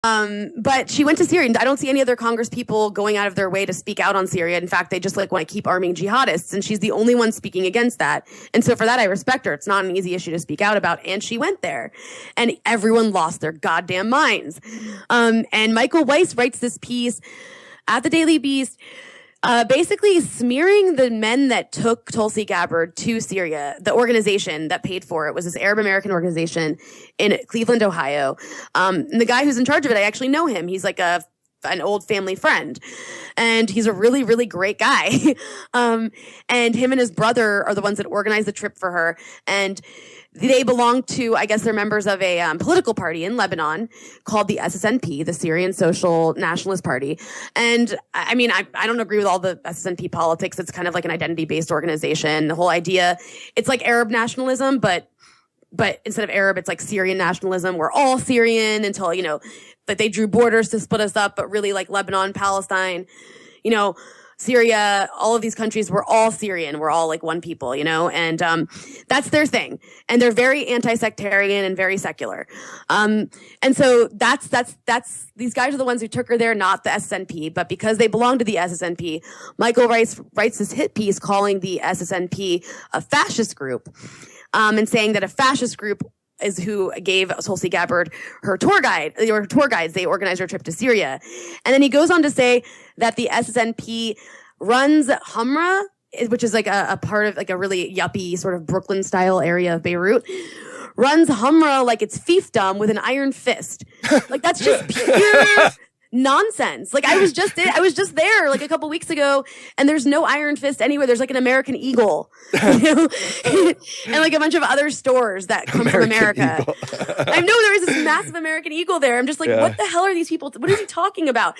But she went to Syria, and I don't see any other Congress people going out of their way to speak out on Syria. In fact, they just like want to keep arming jihadists, and she's the only one speaking against that. And so for that, I respect her. It's not an easy issue to speak out about, and she went there, and everyone lost their goddamn minds. And Michael Weiss writes this piece at the Daily Beast, basically smearing the men that took Tulsi Gabbard to Syria. The organization that paid for it was this Arab American organization in Cleveland, Ohio. And the guy who's in charge of it, I actually know him. He's like an old family friend, and he's a really, really great guy. And him and his brother are the ones that organized the trip for her. And they belong to, I guess they're members of a political party in Lebanon called the SSNP, the Syrian Social Nationalist Party. And I mean, I don't agree with all the SSNP politics. It's kind of like an identity-based organization. The whole idea, it's like Arab nationalism, but instead of Arab, it's like Syrian nationalism. We're all Syrian until, that they drew borders to split us up, but really like Lebanon, Palestine, Syria, all of these countries, we're all Syrian. We're all like one people, and that's their thing. And they're very anti-sectarian and very secular. And so that's these guys are the ones who took her there, not the SSNP. But because they belong to the SSNP, Michael Rice writes this hit piece calling the SSNP a fascist group, and saying that a fascist group is who gave Tulsi Gabbard her tour guides. They organized her trip to Syria. And then he goes on to say that the SSNP runs Humra, which is like a part of like a really yuppie sort of Brooklyn style area of Beirut, runs Humra like it's fiefdom with an iron fist. Like that's just pure nonsense. Like I was just there like a couple weeks ago, and there's no iron fist anywhere. There's like an American Eagle, and like a bunch of other stores that come from America. I know there is this massive American Eagle there. I'm just like, what the hell are these people? What is he talking about?